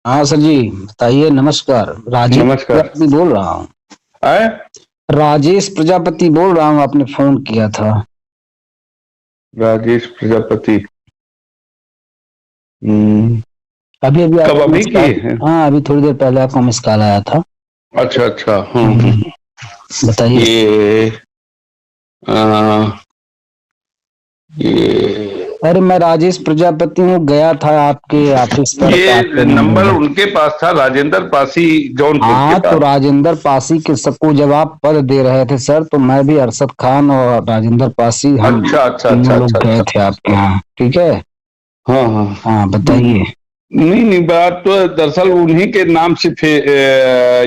हाँ सर जी, बताइए। नमस्कार, राजेश नमस्कार। प्रजापति बोल रहा हूँ। आए राजेश प्रजापति बोल रहा हूँ, आपने फोन किया था। राजेश प्रजापति। हम्म, अभी अभी कब आपको अभी मिस की कॉल। है? हाँ, अभी थोड़ी देर पहले आपको मिस कॉल आया था। अच्छा अच्छा। बताइए। ये आ, ये अरे मैं राजेश प्रजापति हूँ, गया था आपके ऑफिस पर तो आपको ये नंबर मिला। उनके पास था, राजेंद्र पासी, जौनपुर के हाँ, तो पास। राजेंद्र पासी के सबको जब आप पद दे रहे थे सर, तो मैं भी अरशद खान और राजेंद्र पासी, हम अच्छा अच्छा अच्छा तीनों लोग अच्छा गए अच्छा थे आपके अच्छा। यहाँ। ठीक है। हाँ हाँ। हाँ, हम्म, बताइए। नहीं नहीं, बात तो दरअसल उन्हीं के नाम से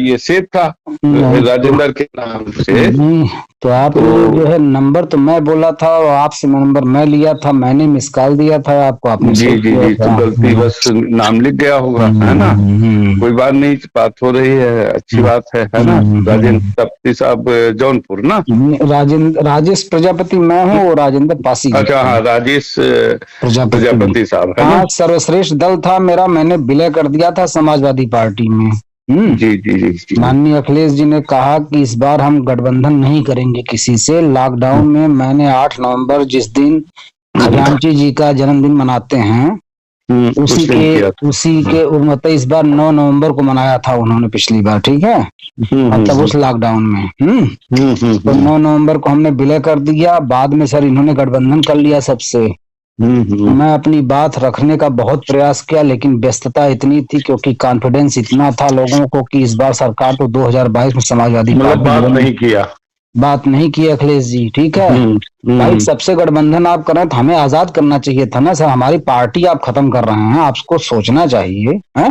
ये सेव था, नहीं तो राजेंद्र के नाम से। नहीं, तो तो आपने जो है नंबर तो मैं बोला था और आपसे नंबर मैं लिया था, मैंने मिस कॉल दिया था आपको, आपने जी सेव जी किया जी, तो था। गलती बस नाम लिख गया होगा, है ना। हम्म। कोई बात नहीं, बात हो रही है, अच्छी हम्म। बात है ना। राजेंद्र तप्ती साहब, जौनपुर ना। राजेश प्रजापति मैं हूँ, वो राजेंद्र पासी जी अच्छा थे। हाँ, राजेश प्रजापति। प्रजापति साहब है ना। हाँ, सर्वश्रेष्ठ दल था मेरा, मैंने विलय कर दिया था समाजवादी पार्टी में। जी जी जी जी जी। माननीय अखिलेश जी ने कहा कि इस बार हम गठबंधन नहीं करेंगे किसी से। लॉकडाउन में मैंने 8 नवंबर, जिस दिन खजांची जी का जन्मदिन मनाते हैं, उसी उस दिन के किया था। उसी के मतलब इस बार 9 नवंबर को मनाया था उन्होंने, पिछली बार। ठीक है। मतलब हम्म उस लॉकडाउन में। तो हम्म 9 नवंबर को हमने विलय कर दिया। बाद में सर इन्होंने गठबंधन कर लिया सबसे। हम्म। मैं अपनी बात रखने का बहुत प्रयास किया, लेकिन व्यस्तता इतनी थी, क्योंकि कॉन्फिडेंस इतना था लोगों को कि इस बार सरकार तो 2022 में समाजवादी मतलब पार्टी बात बनी। नहीं किया। बात नहीं की अखिलेश जी। ठीक है। भाई, हम्म सबसे गठबंधन आप कर रहे हैं तो हमें आजाद करना चाहिए था ना सर। हमारी पार्टी आप खत्म कर रहे हैं, आपको सोचना चाहिए है।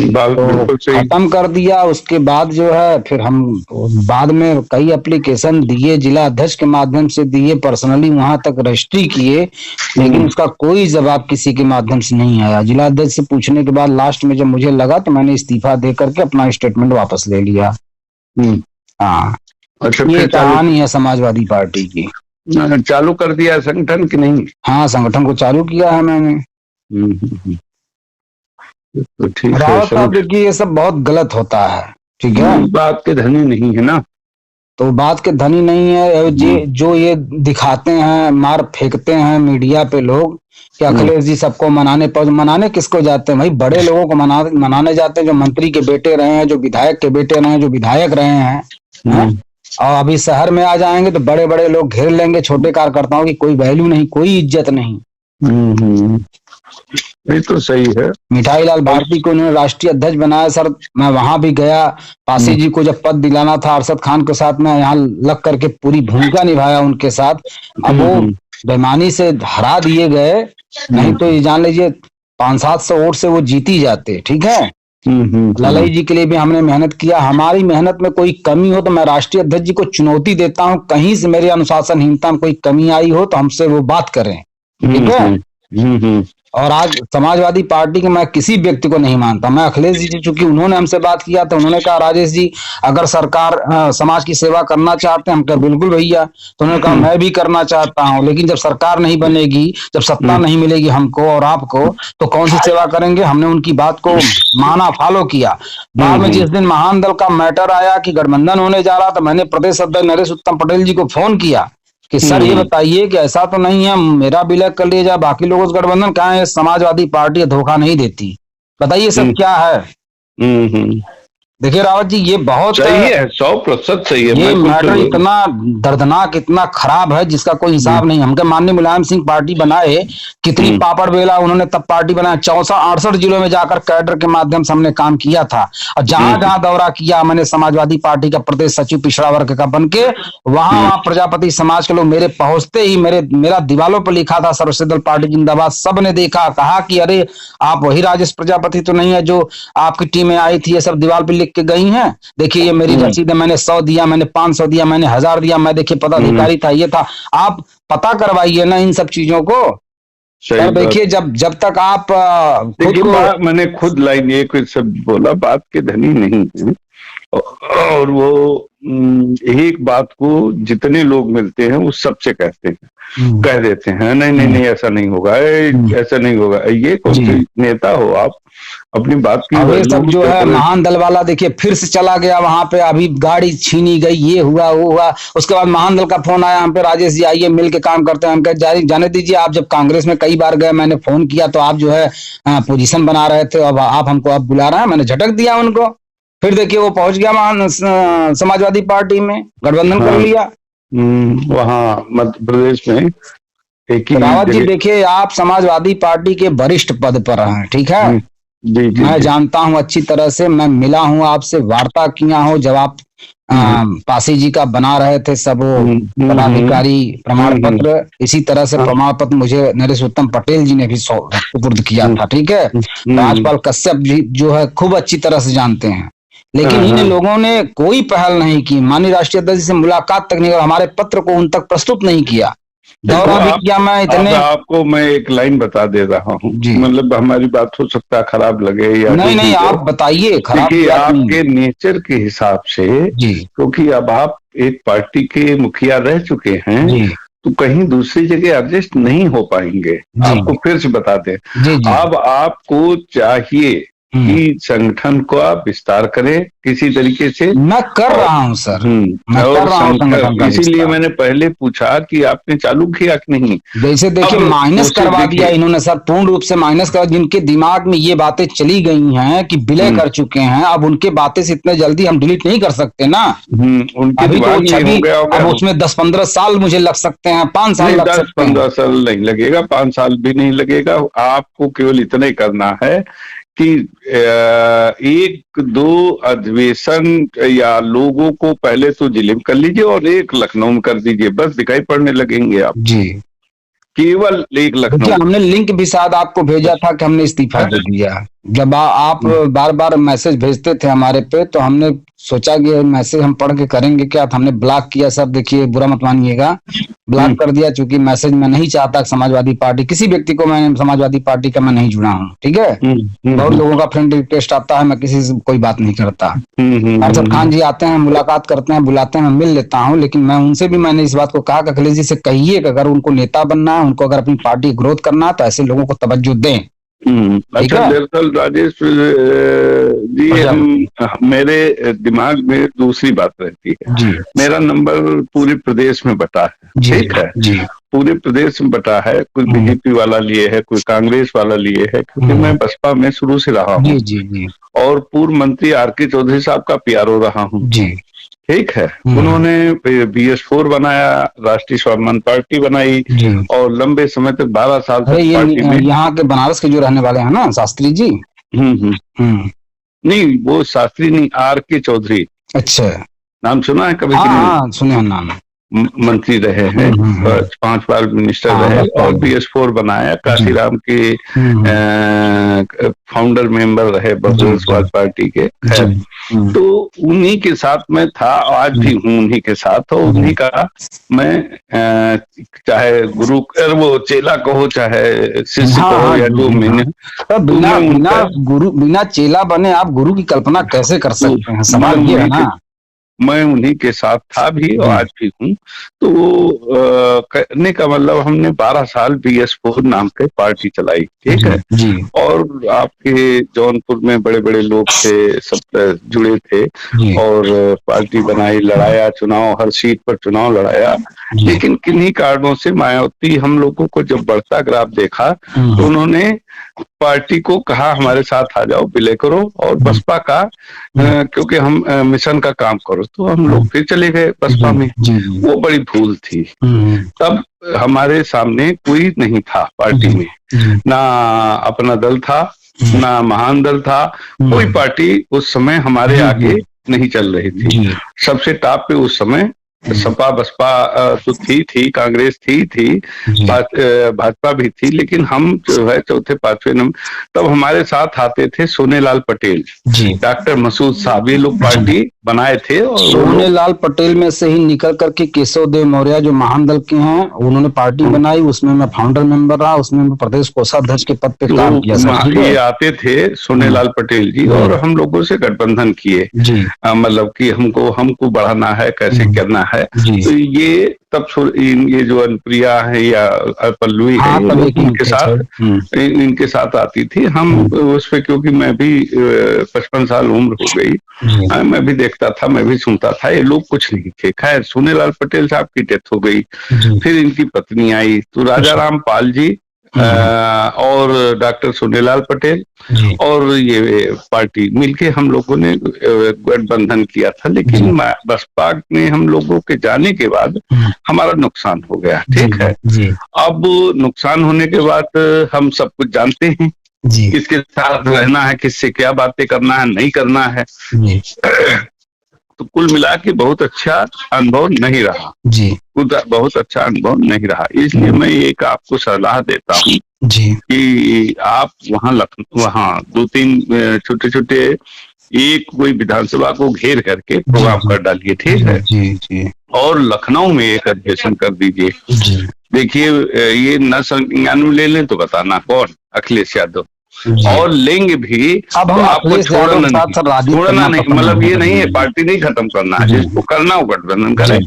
बात तो बिल्कुल सही। खत्म कर दिया। उसके बाद जो है फिर हम बाद में कई एप्लीकेशन दिए, जिला अध्यक्ष के माध्यम से दिए, पर्सनली वहां तक रजिस्ट्री किए, लेकिन हम्म उसका कोई जवाब किसी के माध्यम से नहीं आया। जिला अध्यक्ष से पूछने के बाद लास्ट में जब मुझे लगा, तो मैंने इस्तीफा दे करके अपना स्टेटमेंट वापस ले लिया। हम्म। हाँ, अच्छा, ये फिर कहानी है समाजवादी पार्टी की। चालू कर दिया संगठन कि नहीं? हाँ, संगठन को चालू किया है मैंने। हम्म। तो ठीक है रावत साहब, देखिए ये सब बहुत गलत होता है। ठीक है। बात के धनी नहीं है ना। तो बात के धनी नहीं है। हम्म जो ये दिखाते हैं, मार फेंकते हैं मीडिया पे लोग कि हम्म अखिलेश जी सबको मनाने पर, मनाने किसको जाते हैं भाई? बड़े लोगों को मनाने जाते हैं, जो मंत्री के बेटे रहे हैं, जो विधायक के बेटे रहे हैं, जो विधायक रहे हैं। हैं? हम्म और अभी शहर में आ जाएंगे तो बड़े बड़े लोग घेर लेंगे, छोटे कार्यकर्ताओं की कोई वैल्यू नहीं, कोई इज्जत नहीं। हम्म। ये तो सही है। मिठाई लाल और भारती को उन्होंने राष्ट्रीय अध्यक्ष बनाया सर। मैं वहां भी गया। पासी हम्म जी को जब पद दिलाना था अरशद खान के साथ, मैं यहाँ लग करके पूरी भूमिका निभाया उनके साथ। अब वो हम्म बेईमानी से हरा दिए गए। नहीं तो ये जान लीजिए 500-700 वोट से वो जीत ही जाते। ठीक है। ललाई जी के लिए भी हमने मेहनत किया। हमारी मेहनत में कोई कमी हो तो मैं राष्ट्रीय अध्यक्ष जी को चुनौती देता हूं, कहीं से मेरे अनुशासनहीनता में कोई कमी आई हो तो हमसे वो बात करें। ठीक है। हम्म। और आज समाजवादी पार्टी के मैं किसी व्यक्ति को नहीं मानता। मैं अखिलेश जी, चूंकि उन्होंने हमसे बात किया तो उन्होंने कहा राजेश जी, अगर सरकार समाज की सेवा करना चाहते हैं। हम कहा बिल्कुल भैया। तो उन्होंने कहा मैं भी करना चाहता हूं, लेकिन जब सरकार नहीं बनेगी, जब सत्ता नहीं मिलेगी हमको और आपको, तो कौन सी सेवा करेंगे? हमने उनकी बात को माना, फॉलो किया। बाद में जिस दिन महान दल का मैटर आया कि गठबंधन होने जा रहा था, मैंने प्रदेश अध्यक्ष नरेश उत्तम पटेल जी को फोन किया कि सर ये बताइए कि ऐसा तो नहीं है मेरा विलय कर लिया जाए, बाकी लोगों से गठबंधन कहाँ है? समाजवादी पार्टी धोखा नहीं देती। बताइए सब क्या है। हम्म। देखिए रावत जी, ये बहुत सही है, 100% सही है। ये मैं कुछ मैटर इतना दर्दनाक, इतना खराब है, जिसका कोई हिसाब नहीं। हमके माननीय मुलायम सिंह पार्टी बनाए, कितनी पापड़ बेला उन्होंने तब पार्टी बनाया। 64-68 जिलों में जाकर कैडर के माध्यम से हमने काम किया था। और जहां जहां दौरा किया मैंने समाजवादी पार्टी का प्रदेश सचिव पिछड़ा वर्ग का बन के, वहां वहां प्रजापति समाज के लोग मेरे पहुंचते ही मेरा दीवालों पर लिखा था सर्वोच्च दल पार्टी जिंदाबाद। सब ने देखा, कहा कि अरे आप वही राजेश प्रजापति तो नहीं है जो आपकी टीम में आई थी, ये सब दीवार पे लिख के गई हैं। देखिए ये मेरी रसीद है, मैंने 100 दिया, मैंने 500 दिया, मैंने 1000 दिया, मैं देखिए पदाधिकारी था, ये था। आप पता करवाइए ना इन सब चीजों को। सही सर बात। देखिए, जब जब तक आप खुद देखिए, को। बात मैंने खुद लाइन एक सब बोला, बात के धनी नहीं है। और वो एक बात को जितने लोग मिलते हैं वो सबसे कहते हैं, कह देते हैं नहीं नहीं नहीं, ऐसा नहीं होगा, ऐसा नहीं होगा। ये कौन जी। सी नेता हो आप अपनी बात की अब ये वैल्यू सब जो है करें। महान दल वाला देखिए फिर से चला गया वहां पे, अभी गाड़ी छीनी गई, ये हुआ वो हुआ। उसके बाद महान दल का फोन आया हम पे, राजेश जी आइए मिल के काम करते हैं। हम कहे जाने दीजिए, आप जब कांग्रेस में कई बार गए, मैंने फोन किया तो आप जो है पोजीशन बना रहे थे, अब आप हमको अब बुला रहे हैं। मैंने झटक दिया उनको। फिर देखिए वो पहुंच गया महान समाजवादी पार्टी में, गठबंधन कर हाँ, लिया। वहाँ मध्य प्रदेश में एक ही रावत जी जगह। देखिए, आप समाजवादी पार्टी के वरिष्ठ पद पर हैं, ठीक है। जी जी मैं जी। जानता हूं अच्छी तरह से, मैं मिला हूं आपसे, वार्ता किया हूं जब आप पासी जी का बना रहे थे सब वो पदाधिकारी प्रमाण पत्र। इसी तरह से प्रमाण पत्र मुझे नरेश पटेल जी ने भी सुपुर्द किया था, ठीक है। राजपाल कश्यप जी जो है खूब अच्छी तरह से जानते हैं, लेकिन इन लोगों ने कोई पहल नहीं की, माननीय राष्ट्रीय अध्यक्ष से मुलाकात तक नहीं, और हमारे पत्र को उन तक प्रस्तुत नहीं किया, दौरा भी किया। मैं इतने आपको मैं एक लाइन बता दे रहा हूँ, मतलब हमारी बात हो सकता है खराब लगे या नहीं, आप बताइए। खराब आपके नेचर के हिसाब से, क्योंकि अब आप एक पार्टी के मुखिया रह चुके हैं, तो कहीं दूसरी जगह एडजस्ट नहीं हो पाएंगे। आपको फिर से बता दें, अब आपको चाहिए कि संगठन को आप विस्तार करें किसी तरीके से। मैं कर रहा हूं सर, मैं कर रहा हूं संगठन का। इसीलिए मैंने पहले पूछा कि आपने चालू किया कि नहीं। जैसे देखिए माइनस करवा दिया इन्होंने सर, पूर्ण रूप से माइनस कर, जिनके दिमाग में ये बातें चली गई हैं कि विलय कर चुके हैं, अब उनके बातें से इतने जल्दी हम डिलीट नहीं कर सकते ना। अभी तो छवि, अब उसमें 10-15 साल मुझे लग सकते हैं, 5 साल लग सकते हैं। 10-15 साल नहीं लगेगा, 5 साल भी नहीं लगेगा। आपको केवल इतना ही करना है कि 1-2 अधिवेशन या लोगों को पहले तो जिले में कर लीजिए और एक लखनऊ में कर दीजिए, बस दिखाई पड़ने लगेंगे आप जी। केवल एक लखनऊ। हमने लिंक भी शायद आपको भेजा था कि हमने इस्तीफा दे दिया। जब आप बार बार मैसेज भेजते थे हमारे पे, तो हमने सोचा कि मैसेज हम पढ़ के करेंगे क्या, तो हमने ब्लॉक किया। सब देखिए बुरा मत मानिएगा, ब्लॉक कर दिया, चूंकि मैसेज मैं नहीं चाहता समाजवादी पार्टी, किसी व्यक्ति को मैं समाजवादी पार्टी का मैं नहीं जुड़ा हूँ, ठीक है। बहुत लोगों का फ्रेंड रिक्वेस्ट आता है, मैं किसी से कोई बात नहीं करता। अरशद खान जी आते हैं, मुलाकात करते हैं, बुलाते हैं, मैं मिल लेता हूँ, लेकिन मैं उनसे भी मैंने इस बात को कहा कि अखिलेश जी से कहिए कि अगर उनको नेता बनना है, उनको अगर अपनी पार्टी ग्रोथ करना है, तो ऐसे लोगों को तवज्जो दें। अच्छा, दरअसल राजेश जी, मेरे दिमाग में दूसरी बात रहती है जी। मेरा नंबर पूरे प्रदेश में बटा है, ठीक है जी। पूरे प्रदेश में बटा है, कोई बीजेपी वाला लिए है, कोई कांग्रेस वाला लिए है, क्योंकि मैं बसपा में शुरू से रहा हूँ जी। और पूर्व मंत्री आर.के. चौधरी साहब का पीआरओ रहा हूँ जी, ठीक है। उन्होंने BS4 बनाया, राष्ट्रीय स्वाभिमान पार्टी बनाई, और लंबे समय तक 12 साल तक पार्टी में। यहाँ के बनारस के जो रहने वाले हैं ना, शास्त्री जी। नहीं, वो शास्त्री नहीं, R.के. चौधरी। अच्छा, नाम सुना है कभी? हाँ, सुने हैं नाम। मंत्री रहे हैं, 5 बार मिनिस्टर रहे, और BS4 बनाया। काशीराम के फाउंडर मेंबर रहे बहुजन समाज पार्टी के। तो उन्हीं के साथ मैं था, आज भी हूँ उन्हीं के साथ, और उन्हीं का मैं चाहे गुरु वो चेला कहो, चाहे शिष्य कहो, या जो मैंने बिना चेला बने आप गुरु की कल्पना कैसे कर सकते हैं? सवाल ये है ना। मैं उन्हीं के साथ था भी और आज भी हूँ। तो कहने का मतलब, हमने 12 साल BS4 नाम के पार्टी चलाई, ठीक है जी। और आपके जौनपुर में बड़े बड़े लोग थे, सब जुड़े थे, और पार्टी बनाई, लड़ाया चुनाव, हर सीट पर चुनाव लड़ाया। लेकिन किन्हीं कारणों से मायावती हम लोगों को जब बढ़ता ग्राफ देखा, तो उन्होंने पार्टी को कहा हमारे साथ आ जाओ, विलय करो, और बसपा का क्योंकि हम मिशन का काम करो, तो हम लोग फिर चले गए बसपा में। वो बड़ी भूल थी। तब हमारे सामने कोई नहीं था पार्टी में, ना अपना दल था, ना महान दल था, कोई पार्टी उस समय हमारे आगे नहीं चल रही थी। सबसे टॉप पे उस समय सपा बसपा तो थी, कांग्रेस थी, भाजपा भी थी, लेकिन हम जो है चौथे 5वें नंबर। तब हमारे साथ आते थे सोनेलाल पटेल, डॉक्टर मसूद साहब, ये लोग पार्टी बनाए थे। और सोनेलाल पटेल में से ही निकल करके केशव देव मौर्य जो महान दल के हैं, उन्होंने पार्टी बनाई, उसमें मैं फाउंडर मेंबर रहा, उसमें मैं प्रदेश कोषाध्यक्ष के पद पे काम किया। ये आते थे सोनेलाल पटेल जी, और हम लोगों से गठबंधन किए, मतलब कि हमको बढ़ाना है, कैसे करना है। तो ये तब ये जो अनुप्रिया है या पल्लवी है, इनके साथ आती थी। हम उस पे, क्योंकि मैं भी 55 साल उम्र हो गई, मैं भी देखता था, मैं भी सुनता था। ये लोग कुछ नहीं थे। खैर सोनेलाल पटेल साहब की डेथ हो गई, फिर इनकी पत्नी आई, तो राजा राम पाल जी और डॉक्टर सोनेलाल पटेल और ये पार्टी मिलके हम लोगों ने गठबंधन किया था। लेकिन बसपा में हम लोगों के जाने के बाद हमारा नुकसान हो गया। ठीक है, अब नुकसान होने के बाद हम सब कुछ जानते हैं, किसके साथ रहना है, किससे क्या बातें करना है, नहीं करना है। तो कुल मिला के बहुत अच्छा अनुभव नहीं रहा जी, बहुत अच्छा अनुभव नहीं रहा। इसलिए मैं एक आपको सलाह देता हूँ जी कि आप वहाँ 2-3 छोटे छोटे एक कोई विधानसभा को घेर करके प्रोग्राम कर डालिए। ठीक है जी। और लखनऊ में एक अधिवेशन कर दीजिए। देखिए ये न संज्ञान में ले लें तो बताना कौन, अखिलेश यादव, और लेंगे भी अब तो आपको छोड़ना नहीं, मतलब ये नहीं है पार्टी नहीं खत्म करना है, जिसको करना हो गठबंधन करें,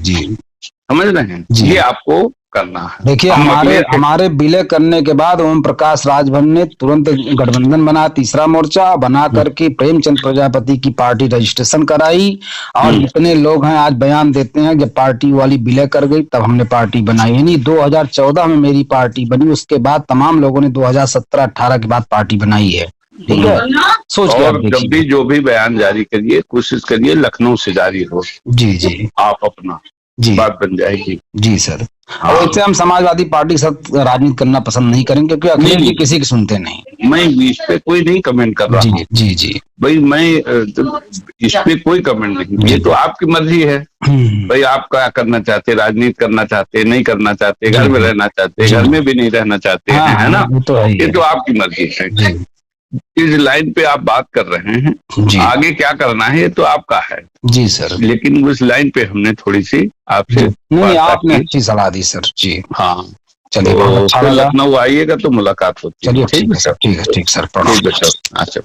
समझ रहे हैं, ये आपको करना है। देखिए हमारे विलय करने के बाद ओम प्रकाश राजभर ने तुरंत गठबंधन बना, तीसरा मोर्चा बना करके प्रेमचंद प्रजापति की पार्टी रजिस्ट्रेशन कराई, और जितने लोग हैं आज बयान देते हैं जब पार्टी वाली विलय कर गई तब हमने पार्टी बनाई। यानी 2014 में मेरी पार्टी बनी, उसके बाद तमाम लोगों ने 2017-18 के बाद पार्टी बनाई है। ठीक है, सोच और जब भी जो भी बयान जारी करिए कोशिश करिए लखनऊ से जारी हो। जी आप अपना बात बन जाएगी। जी सर। और इससे हम समाजवादी पार्टी के साथ राजनीति करना पसंद नहीं करेंगे, क्योंकि अखिलेश जी किसी की सुनते नहीं। मैं इस पे कोई नहीं कमेंट कर रहा हूँ। जी भाई मैं इस पे कोई कमेंट नहीं, ये तो आपकी मर्जी है भाई, आप क्या करना चाहते, राजनीति करना चाहते, नहीं करना चाहते, घर में रहना चाहते, घर में भी नहीं रहना चाहते हैं, है ना, ये तो आपकी मर्जी है। इस लाइन पे आप बात कर रहे हैं, आगे क्या करना है ये तो आपका है। जी सर। लेकिन उस लाइन पे हमने थोड़ी सी आपसे नहीं, आपने अच्छी सलाह दी सर जी। हाँ चलिए, तो अच्छा लखनऊ आइएगा तो मुलाकात होती है। चलिए ठीक है सर, ठीक है सर, प्रणाम। अच्छा।